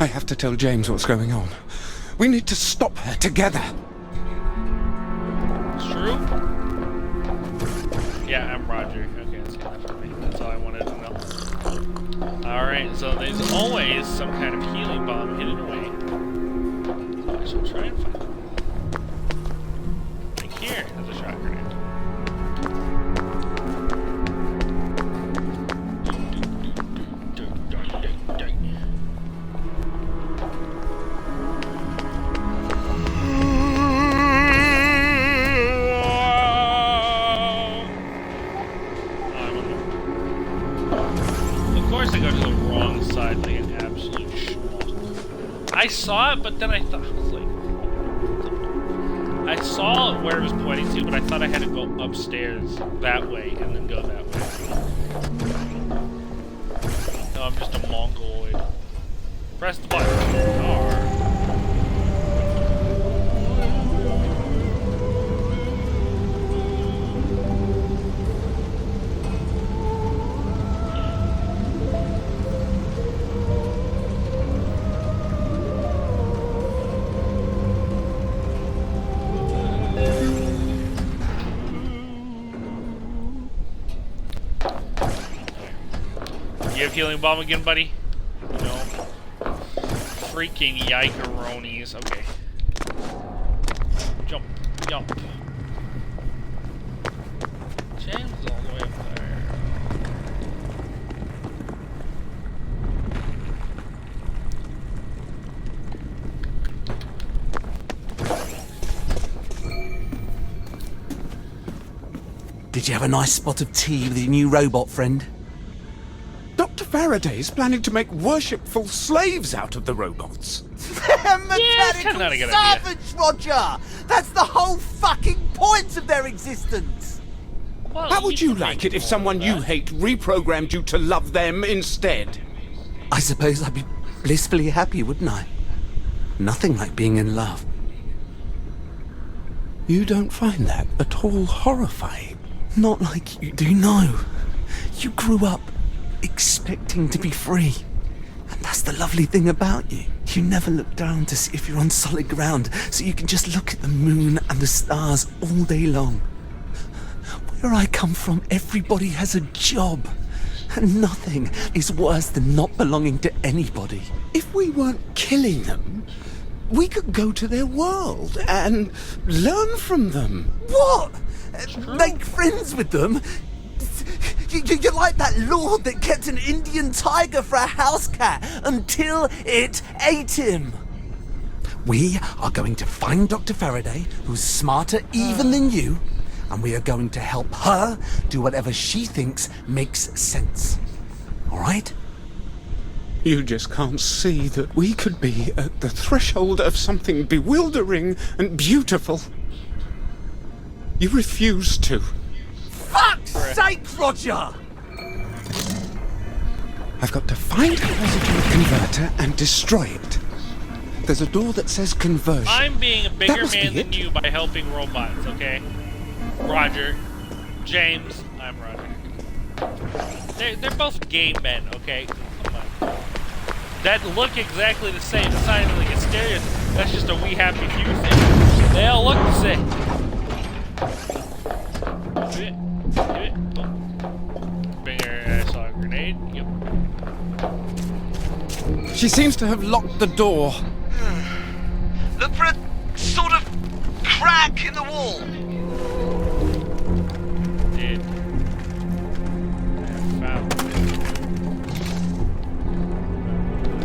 I have to tell James what's going on. We need to stop her together. It's true? Yeah, I'm Roger. Okay, that's enough for me. That's all I wanted to know. Alright, so there's always some kind of healing bomb hidden away. So I shall try and find it. Like here, there's a shot grenade. I saw it, but then I thought, I saw where it was pointing to, but I thought I had to go upstairs that way and then go that way. No, I'm just a mongoloid. Press the button. R. You have healing bomb again, buddy? No. Freaking yikeronies. Okay. Jump. Jump. James is all the way up there. Did you have a nice spot of tea with your new robot friend? Dr. Faraday is planning to make worshipful slaves out of the robots. They're mechanical mechanical savage, Roger! That's the whole fucking point of their existence! Well, How would you can like make it if more someone of you that. hate reprogrammed you to love them instead? I suppose I'd be blissfully happy, wouldn't I? Nothing like being in love. You don't find that at all horrifying? Not like you do, no. You grew up expecting to be free. And that's the lovely thing about you. You never look down to see if you're on solid ground, so you can just look at the moon and the stars all day long. Where I come from, everybody has a job. And nothing is worse than not belonging to anybody. If we weren't killing them, we could go to their world and learn from them. What? Make friends with them? You're like that lord that kept an Indian tiger for a house cat until it ate him. We are going to find Dr. Faraday, who's smarter even than you, and we are going to help her do whatever she thinks makes sense. All right? You just can't see that we could be at the threshold of something bewildering and beautiful. You refuse to. Fuck's sake, Roger! I've got to find a positive converter and destroy it. There's a door that says conversion. I'm being a That bigger must man be than it. you by helping robots, okay? Roger. James, I'm Roger. They're both gay men, okay? Come on. That look exactly the same. It's not even like a stereotype. That's just a we happy few thing. They all look the same. Do it. Do it. Boom. Bring her. I saw a grenade. Yep. She seems to have locked the door. Look for a sort of crack in the wall. Did. I found it.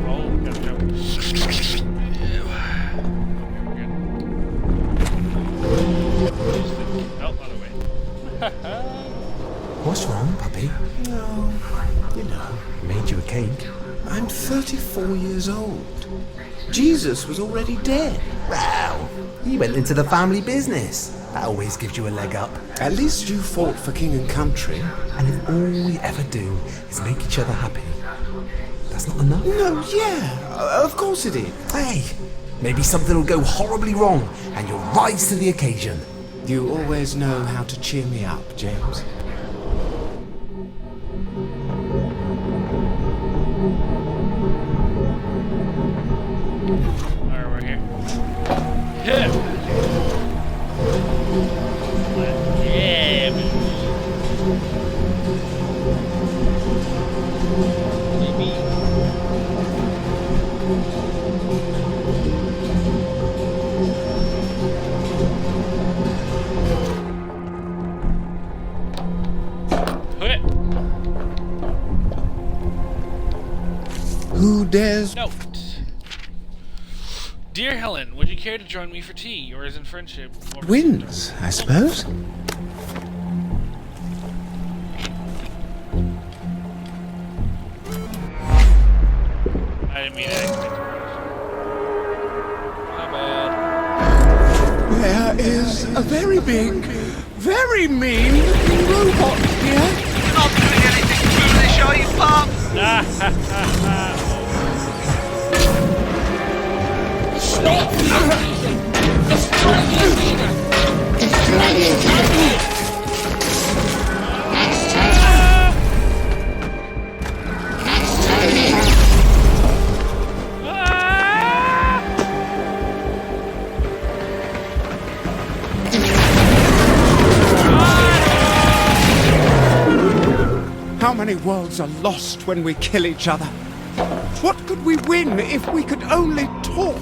Oh, gotta jump. Oh, other way. What's wrong, puppy? No, you know, Made you a cake. I'm 34 years old. Jesus was already dead. Wow, you went into the family business. That always gives you a leg up. At least you fought for king and country. And if all we ever do is make each other happy, that's not enough. No, yeah, of course it is. Hey, maybe something will go horribly wrong and you'll rise to the occasion. You always know how to cheer me up, James. Who dares? Note. Dear Helen, would you care to join me for tea? Yours in friendship. Wins, I suppose. I didn't mean to. My bad. There is a very big, very mean looking robot here. You're not doing anything foolish, are you, Pop? How many worlds are lost when we kill each other? What could we win if we could only talk?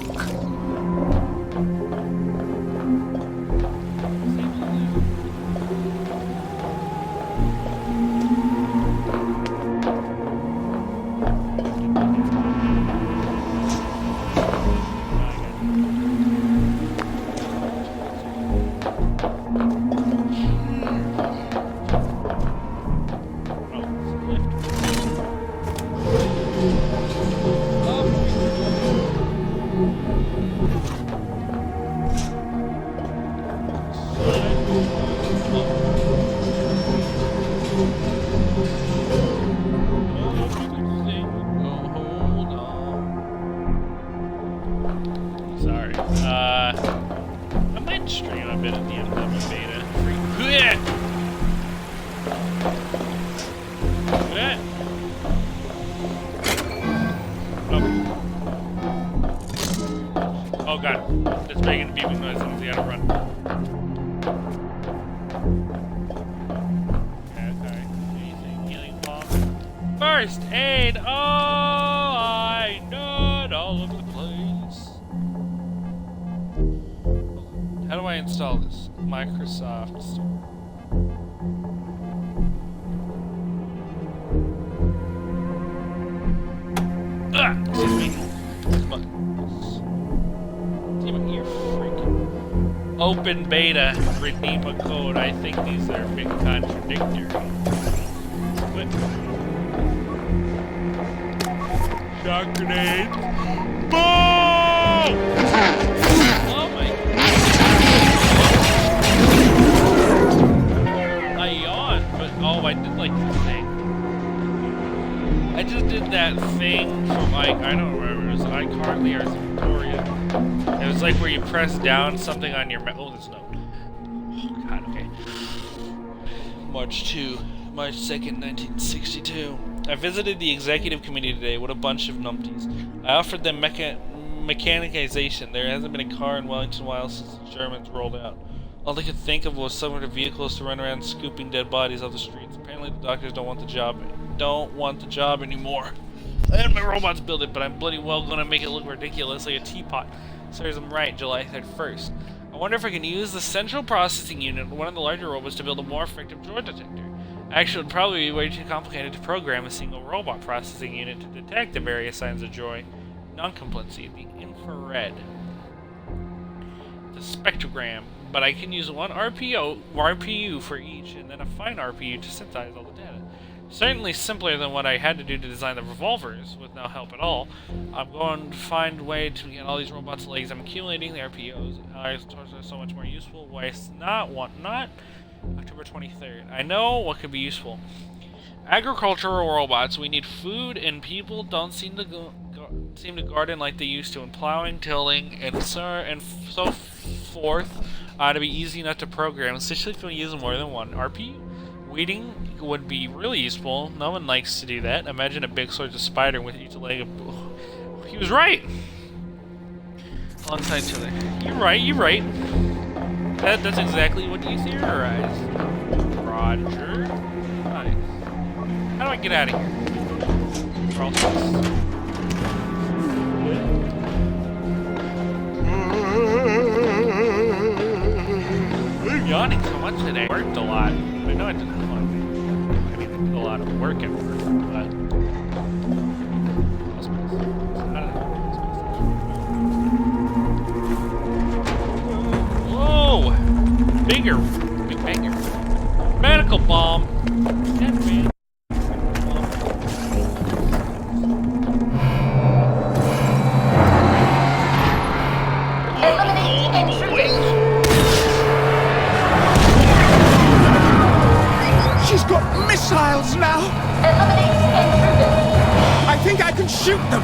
Sorry. I might stream a bit at the end of the beta. Oh god, it's making a beeping noise, I gotta run. Okay, sorry. Anything, healing bomb. First aid! Oh, I know it all over the place. How do I install this? Microsoft Store. Excuse me. You're freaking. Open beta. Redeem a code. I think these are a bit contradictory. What? Shock grenade. Boom! Oh my. I yawned, but oh, I did like the thing. I just did that thing from like, I don't remember, it was iCarly or Victoria. It was like where you press down something on your oh, there's no. Oh god, okay. March 2nd, 1962. I visited the executive committee today. What a bunch of numpties. I offered them mechanization. There hasn't been a car in Wellington while since the Germans rolled out. All they could think of was some sort of vehicles to run around scooping dead bodies off the streets. Apparently the doctors don't want the job anymore. I had my robots build it, but I'm bloody well gonna make it look ridiculous like a teapot. Serves them right, July 31st. I wonder if I can use the central processing unit of one of the larger robots to build a more effective joy detector. Actually, it would probably be way too complicated to program a single robot processing unit to detect the various signs of joy. Non-completency, the infrared, the spectrogram, but I can use one RPU for each, and then a fine RPU to synthesize all the data. Certainly simpler than what I had to do to design the revolvers, with no help at all. I'm going to find a way to get all these robots' legs. I'm accumulating the RPOs. Are so much more useful. Waste not October 23rd. I know what could be useful. Agricultural robots. We need food, and people don't seem to garden like they used to. And plowing, tilling, and so forth ought to be easy enough to program, especially if we use more than one RPU. Weeding would be really useful. No one likes to do that. Imagine a big sort of spider with each leg. He was right. Alongside each other. You're right. That's exactly what you theorized. Roger. Nice. How do I get out of here? process. We're yawning so much today. Worked a lot. I know I did a lot of work at work, but whoa! Bigger, big banger. Medical bomb. Damn, man. She's got missiles now! I think I can shoot them!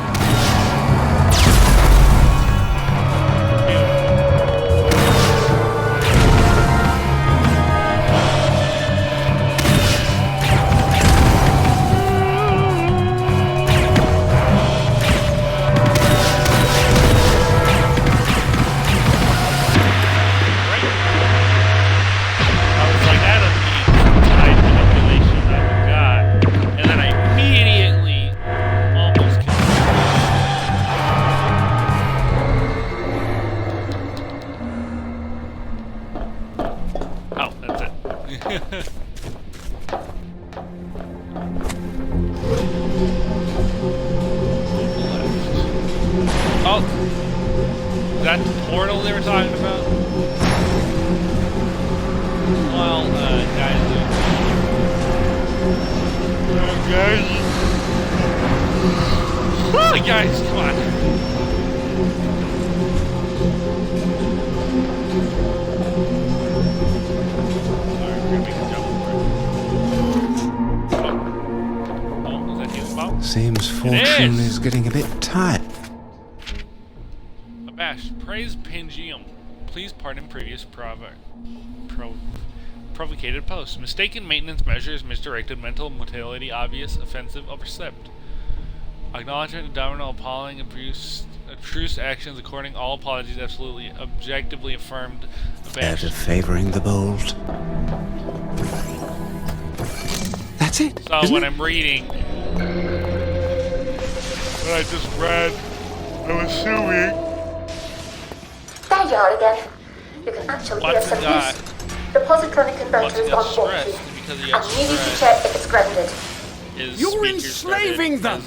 Oh, is that the portal they were talking about? Well, guys. Oh, guys, come on. Alright, we're gonna make a jump for it. Oh, is that his mouth? Seems fortune is getting a bit tight. Abash, praise Pangeum. Please pardon previous provocated posts. Mistaken maintenance measures, misdirected mental mortality, obvious, offensive, overslept. Acknowledgement, abdominal, appalling, abuse, actions, according all apologies, absolutely, objectively affirmed. Abash. Ever favoring the bold. That's it. So when I'm reading, what I just read, I'm assuming. There you are again. You can actually hear some use. The positronic converter is on board you. And you need to check if it's grounded. You're enslaving them!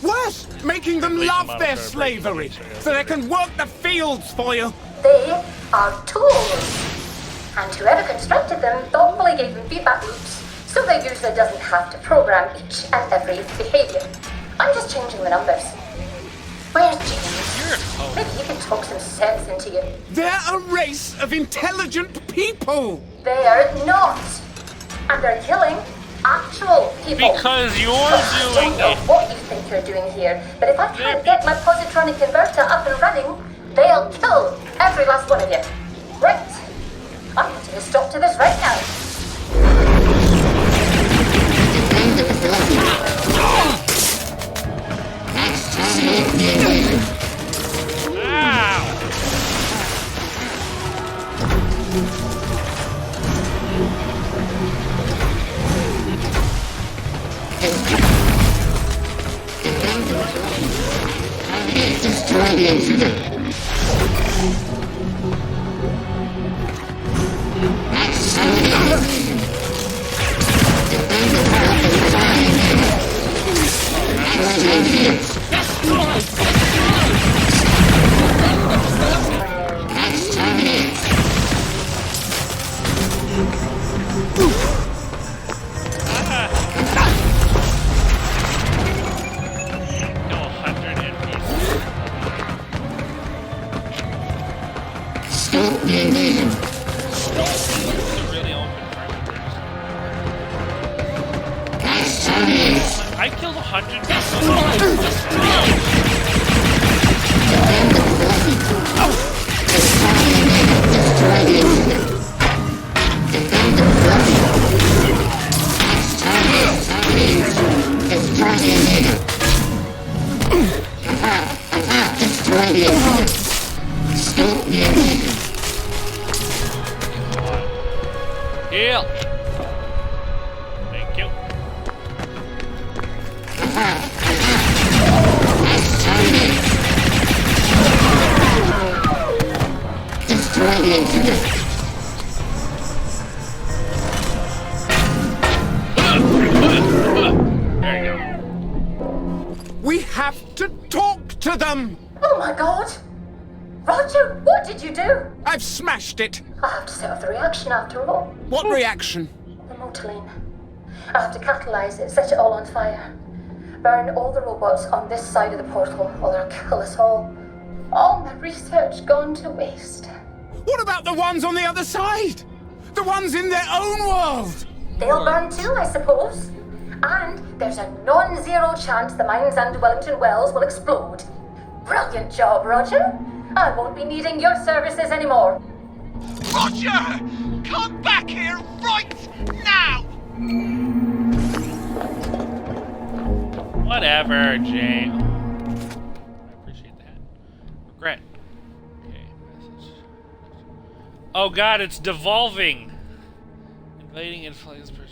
Worse, making them love their slavery, so they can work the fields for you. They are tools. And whoever constructed them thoughtfully gave them feedback loops, so the user doesn't have to program each and every behavior. I'm just changing the numbers. Where's James? Maybe he can talk some sense into you. They're a race of intelligent people! They are not. And they're killing actual people. Because you're I don't know what you think you're doing here, but if I can't get my positronic converter up and running, they'll kill every last one of you. Right. I'm putting a stop to this right now. I killed 100 Heal. Thank you. have to talk to them! Oh my god! Roger, what did you do? I've smashed it! I have to set off the reaction after all. What reaction? The motoline. I have to catalyze it, set it all on fire. Burn all the robots on this side of the portal, or they'll kill us all. All my research gone to waste. What about the ones on the other side? The ones in their own world? They'll burn too, I suppose. And there's a non-zero chance the mines and Wellington Wells will explode. Brilliant job, Roger. I won't be needing your services anymore. Roger! Come back here right now! Whatever, Jay. I appreciate that. Regret. Okay, message. Oh god, it's devolving! Invading and flying this person.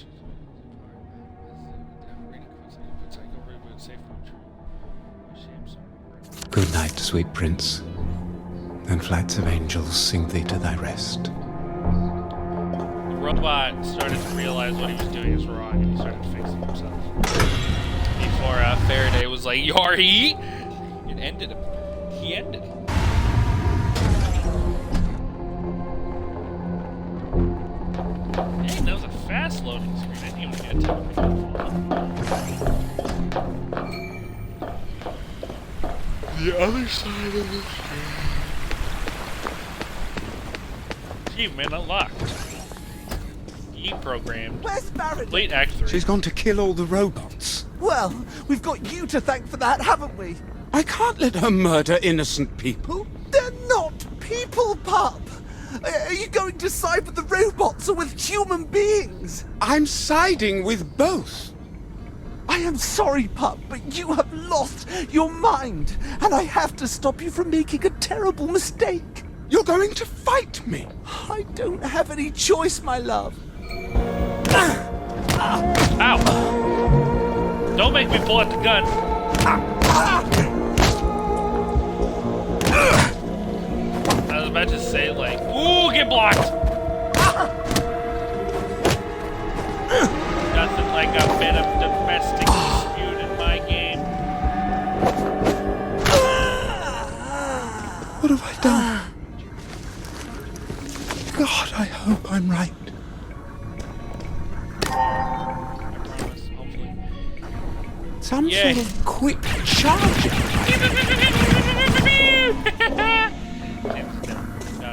Good night, sweet prince, and flights of angels sing thee to thy rest. The robot started to realize what he was doing is wrong, and he started fixing himself. Before Faraday was like, "Yori!" It ended him. He ended him. Dang, that was a fast loading screen. I didn't even get to the other side of the screen. Achievement unlocked. E-programmed. Where's Faraday? Complete Act 3. She's gone to kill all the robots. Well, we've got you to thank for that, haven't we? I can't let her murder innocent people. They're not people, pup! Are you going to side with the robots or with human beings? I'm siding with both. I am sorry, pup, but you have lost your mind, and I have to stop you from making a terrible mistake. You're going to fight me. I don't have any choice, my love. Ow! Don't make me pull out the gun. I was about to say, like, ooh, get blocked! Nothing like a bit of domestic dispute in my game. What have I done? God, I hope I'm right. I promise, hopefully. Some Yeah. sort of quick charger. No,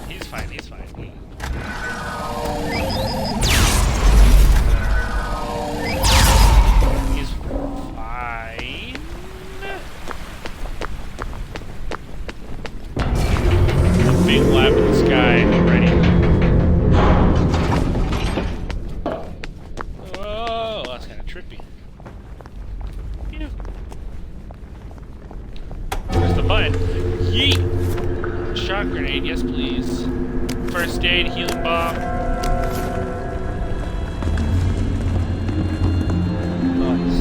he's fine, he's fine. He's fine. A big lap in the sky already. Oh, that's kind of trippy. Phew. Where's the button? Yeet! Shock grenade, yes please. First aid, healing bomb. Nice.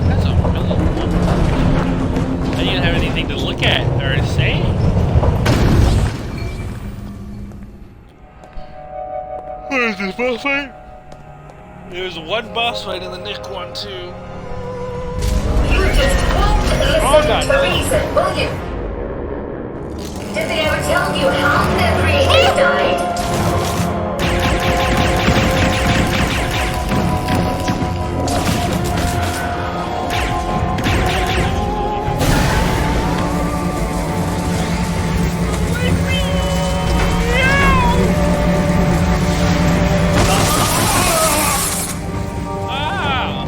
That's a really cool. I didn't have anything to look at or to say. What is this, boss fight? There's one boss fight in the Nick one, too. You just won't listen Oh, God. to reason, will you? Did they ever tell you how their creators died? Ah!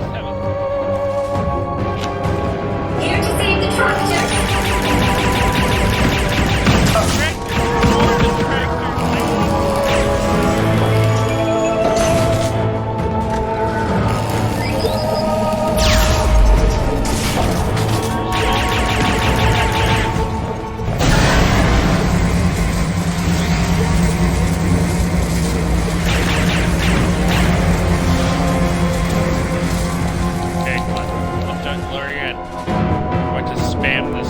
Going to spam this.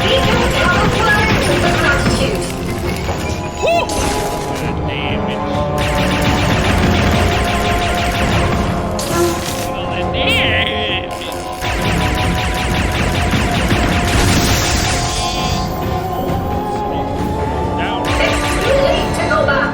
Vehicles have a word for gratitude. Good damage. Well, the damage. Down. It's too late to go back.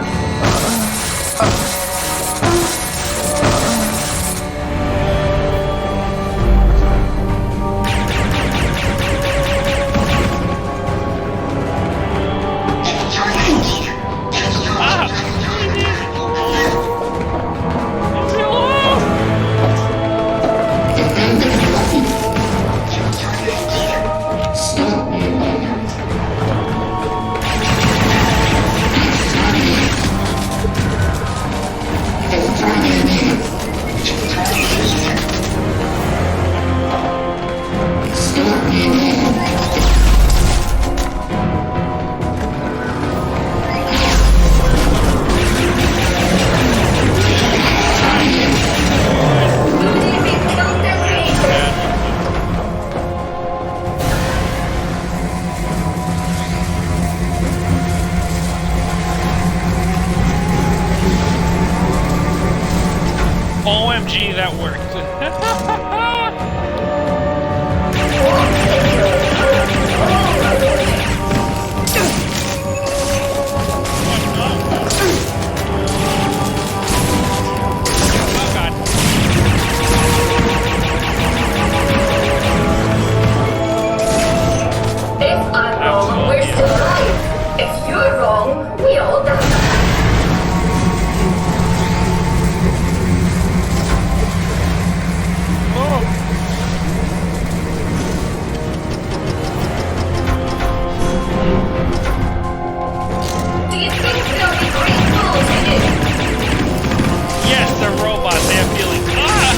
OMG, that worked. Oh god. If I'm wrong, we're still alive. If you're wrong, we all die. Do you think they'll be grateful to you? Yes, they're robots. They have feelings. Ah!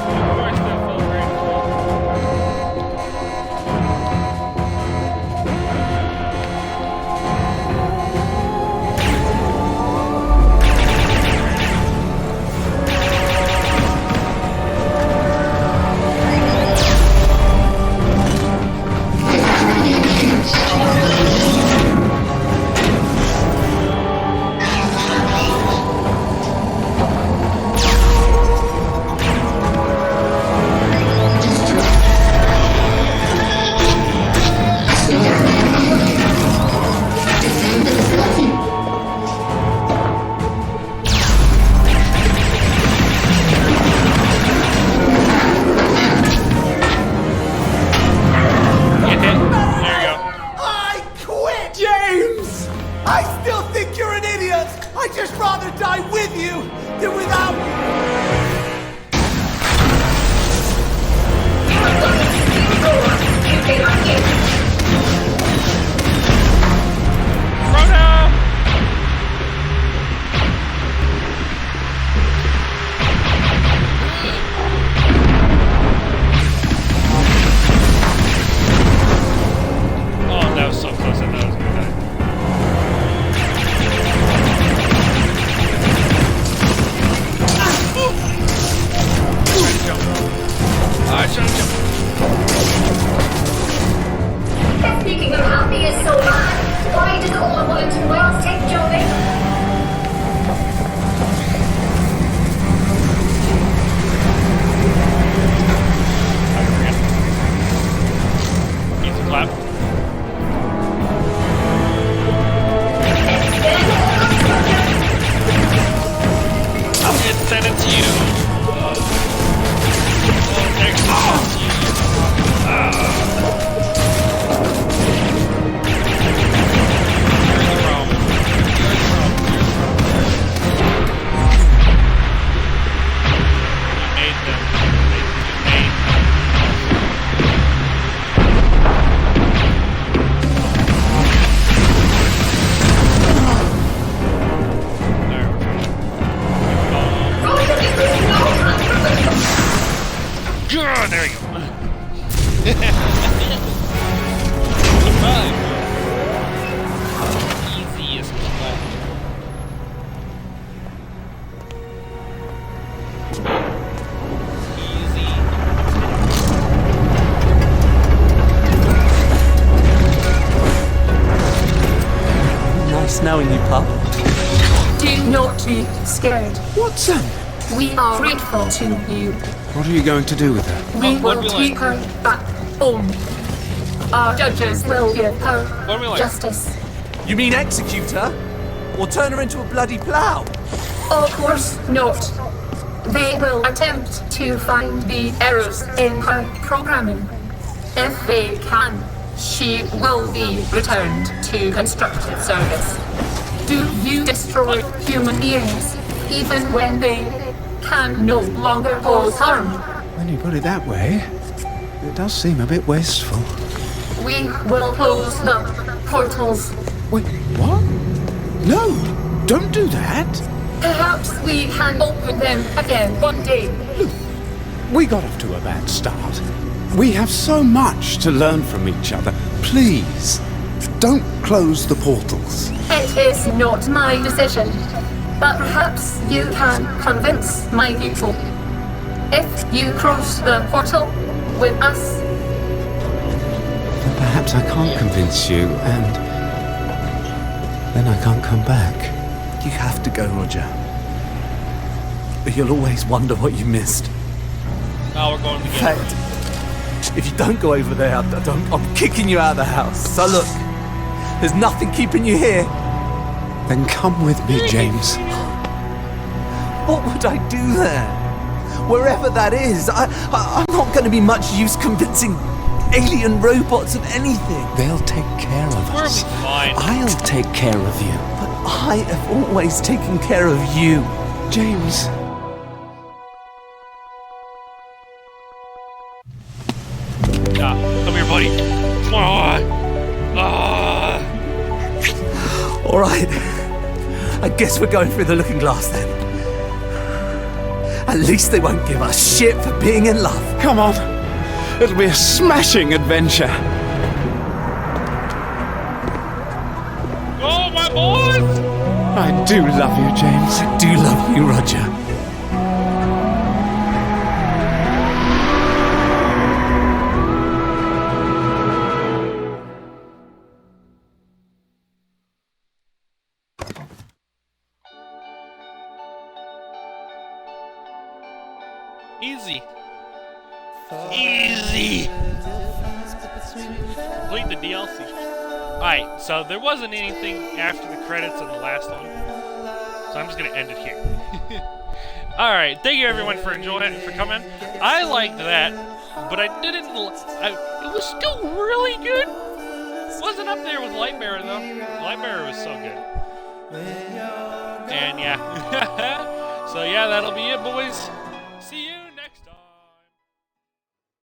Of course they'll feel grateful. Get hit. There you go. I quit! James! I still think you're an idiot! I'd just rather die with you than without you! You're going to go. You pay my gift. Frodo! Oh, that was so close. I thought I was gonna die. I should've jumped. If making them happy is so bad, why did all the Wellington Wells take Joey? Easy clap. It's been all the project. It's sent it to you. Oh, next it's you. You're the problem. You're the problem. You made them. You made There, we're fine. Roger, this is no time for this. Good, there you go. Survive. Easiest clap. knowing you, pup. Do not be scared. Watson! We are grateful to you. What are you going to do with her? We what will do we take her back home. Our judges will give her What do we like? justice. You mean execute her? Or turn her into a bloody plough? Of course not. They will attempt to find the errors in her programming. If they can, she will be returned to constructive service. Do you destroy human beings even when they can no longer cause harm? When you put it that way, it does seem a bit wasteful. We will close the portals. Wait, what? No! Don't do that! Perhaps we can open them again one day. We got off to a bad start. We have so much to learn from each other. Please, don't close the portals. It is not my decision, but perhaps you can convince my people. If you cross the portal with us, Perhaps I can't convince you, and then I can't come back. You have to go, Roger. But you'll always wonder what you missed. Now we're going In together. fact, if you don't go over there, I'm kicking you out of the house. So look, there's nothing keeping you here. Then come with me, James. What would I do there? Wherever that is, I'm not going to be much use convincing alien robots of anything. They'll take care of We'll be us. fine. I'll take care of you. But I have always taken care of you. James. Yeah, come here, buddy. Come on. All right. I guess we're going through the looking glass then. At least they won't give us shit for being in love. Come on. It'll be a smashing adventure. Go, my boys! I do love you, James. I do love you, Roger. Easy. Easy. Complete the DLC. Alright, so there wasn't anything after the credits in the last one. So I'm just gonna end it here. Alright, thank you everyone for enjoying it, for coming. I liked that, but I didn't it was still really good. Wasn't up there with Lightbearer though. Lightbearer was so good. And yeah. So yeah, that'll be it, boys. See you.